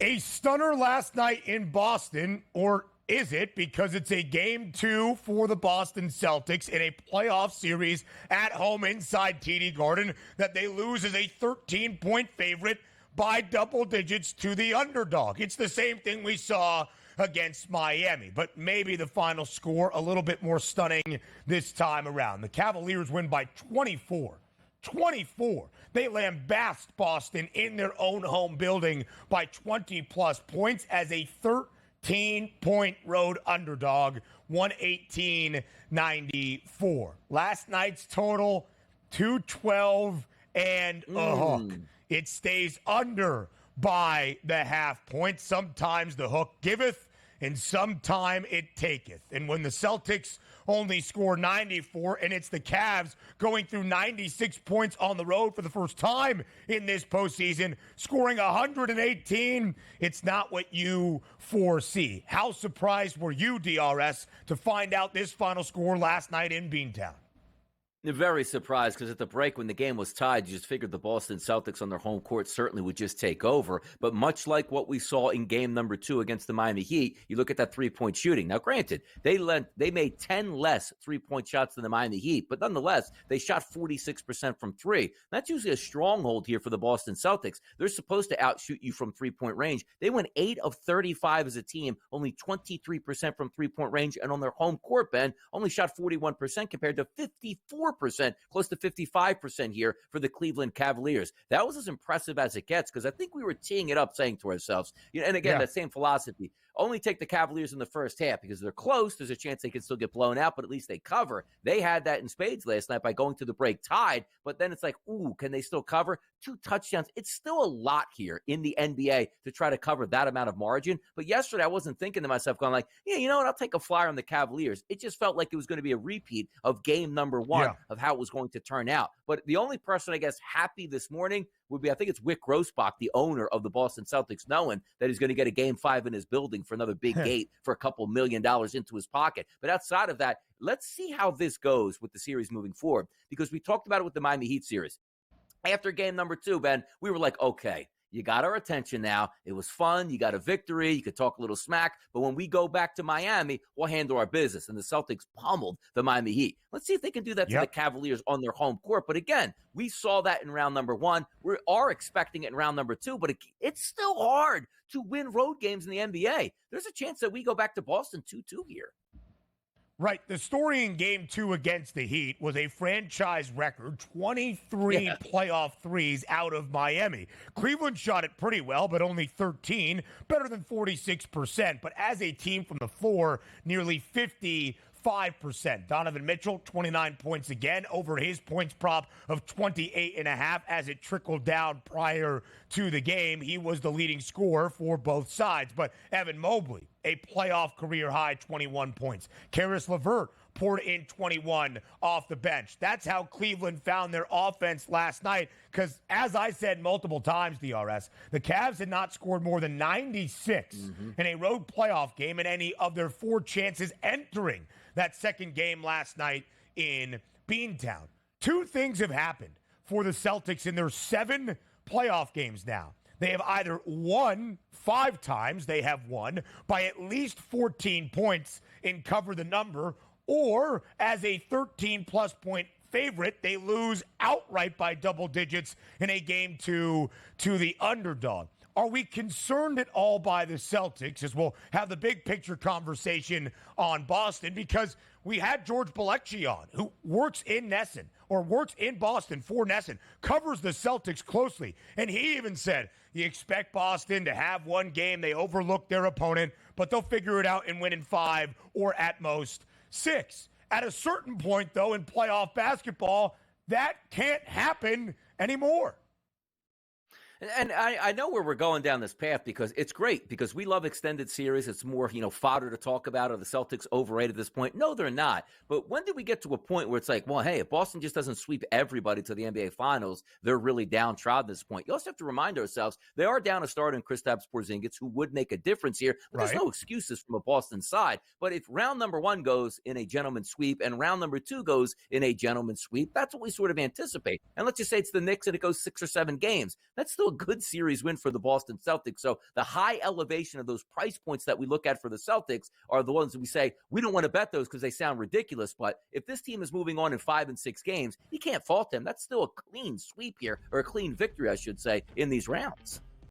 A stunner last night in Boston, or is it, because it's a game 2 for the Boston Celtics in a playoff series at home inside TD Garden that they lose as a 13-point favorite by double digits to the underdog. It's the same thing we saw against Miami, but maybe the final score a little bit more stunning this time around. The Cavaliers win by 24. They lambast Boston in their own home building by 20-plus points as a 13-point road underdog, 118-94. Last night's total, 212 and a hook. It stays under by the half point. Sometimes the hook giveth, and sometime it taketh. And when the Celtics only score 94, and it's the Cavs going through 96 points on the road for the first time in this postseason, scoring 118, it's not what you foresee. How surprised were you, DRS, to find out this final score last night in Beantown? Very surprised, because at the break when the game was tied, you just figured the Boston Celtics on their home court certainly would just take over. But much like what we saw in game number 2 against the Miami Heat, you look at that three-point shooting. Now, granted, they made 10 less three-point shots than the Miami Heat, but nonetheless, they shot 46% from three. That's usually a stronghold here for the Boston Celtics. They're supposed to outshoot you from three-point range. They went 8 of 35 as a team, only 23% from three-point range, and on their home court, Ben, only shot 41% compared to 54%, close to 55% here for the Cleveland Cavaliers. That was as impressive as it gets, because I think we were teeing it up saying to ourselves, and again, that same philosophy, only take the Cavaliers in the first half because they're close. There's a chance they can still get blown out, but at least they cover. They had that in spades last night by going to the break tied, but then it's like, ooh, can they still cover? 2 touchdowns. It's still a lot here in the NBA to try to cover that amount of margin. But yesterday, I wasn't thinking to myself, going like, yeah, you know what? I'll take a flyer on the Cavaliers. It just felt like it was going to be a repeat of game number 1 of how it was going to turn out. But the only person, I guess, happy this morning would be, I think it's Wick Grossbach, the owner of the Boston Celtics, knowing that he's going to get a game 5 in his building for another big gate for a couple $1 million into his pocket. But outside of that, let's see how this goes with the series moving forward, because we talked about it with the Miami Heat series. After game number 2, Ben, we were like, okay, you got our attention now. It was fun. You got a victory. You could talk a little smack. But when we go back to Miami, we'll handle our business. And the Celtics pummeled the Miami Heat. Let's see if they can do that to the Cavaliers on their home court. But again, we saw that in round number 1. We are expecting it in round number 2. But it's still hard to win road games in the NBA. There's a chance that we go back to Boston 2-2 here. Right. The story in game 2 against the Heat was a franchise record 23 playoff threes out of Miami. Cleveland shot it pretty well, but only 13, better than 46%. But as a team from the floor, nearly 55%. Donovan Mitchell, 29 points again over his points prop of 28.5 as it trickled down prior to the game. He was the leading scorer for both sides. But Evan Mobley, a playoff career high 21 points. Caris LeVert poured in 21 off the bench. That's how Cleveland found their offense last night, because as I said multiple times, DRS, the Cavs had not scored more than 96 in a road playoff game in any of their 4 chances entering that second game last night in Beantown. 2 things have happened for the Celtics in their 7 playoff games now. They have either won 5 times, they have won by at least 14 points in cover the number, or as a 13-plus point favorite, they lose outright by double digits in a game 2 to the underdog. Are we concerned at all by the Celtics, as we'll have the big picture conversation on Boston? Because we had George Bilecki on, who works in Nesson, or works in Boston for Nesson, covers the Celtics closely. And he even said, you expect Boston to have one game, they overlook their opponent, but they'll figure it out and win in 5 or at most 6. At a certain point, though, in playoff basketball, that can't happen anymore. And I know where we're going down this path, because it's great, because we love extended series. It's more, fodder to talk about. Are the Celtics overrated at this point? No, they're not. But when did we get to a point where it's like, well, hey, if Boston just doesn't sweep everybody to the NBA Finals, they're really downtrodden at this point. You also have to remind ourselves, they are down a starter in Kristaps Porzingis, who would make a difference here. But there's no excuses from a Boston side. But if round number 1 goes in a gentleman's sweep and round number 2 goes in a gentleman's sweep, that's what we sort of anticipate. And let's just say it's the Knicks and it goes 6 or 7 games. That's still a good series win for the Boston Celtics. So the high elevation of those price points that we look at for the Celtics are the ones that we say we don't want to bet those because they sound ridiculous. But if this team is moving on in 5 and 6 games, you can't fault them. That's still a clean sweep here, or a clean victory, I should say, in these rounds.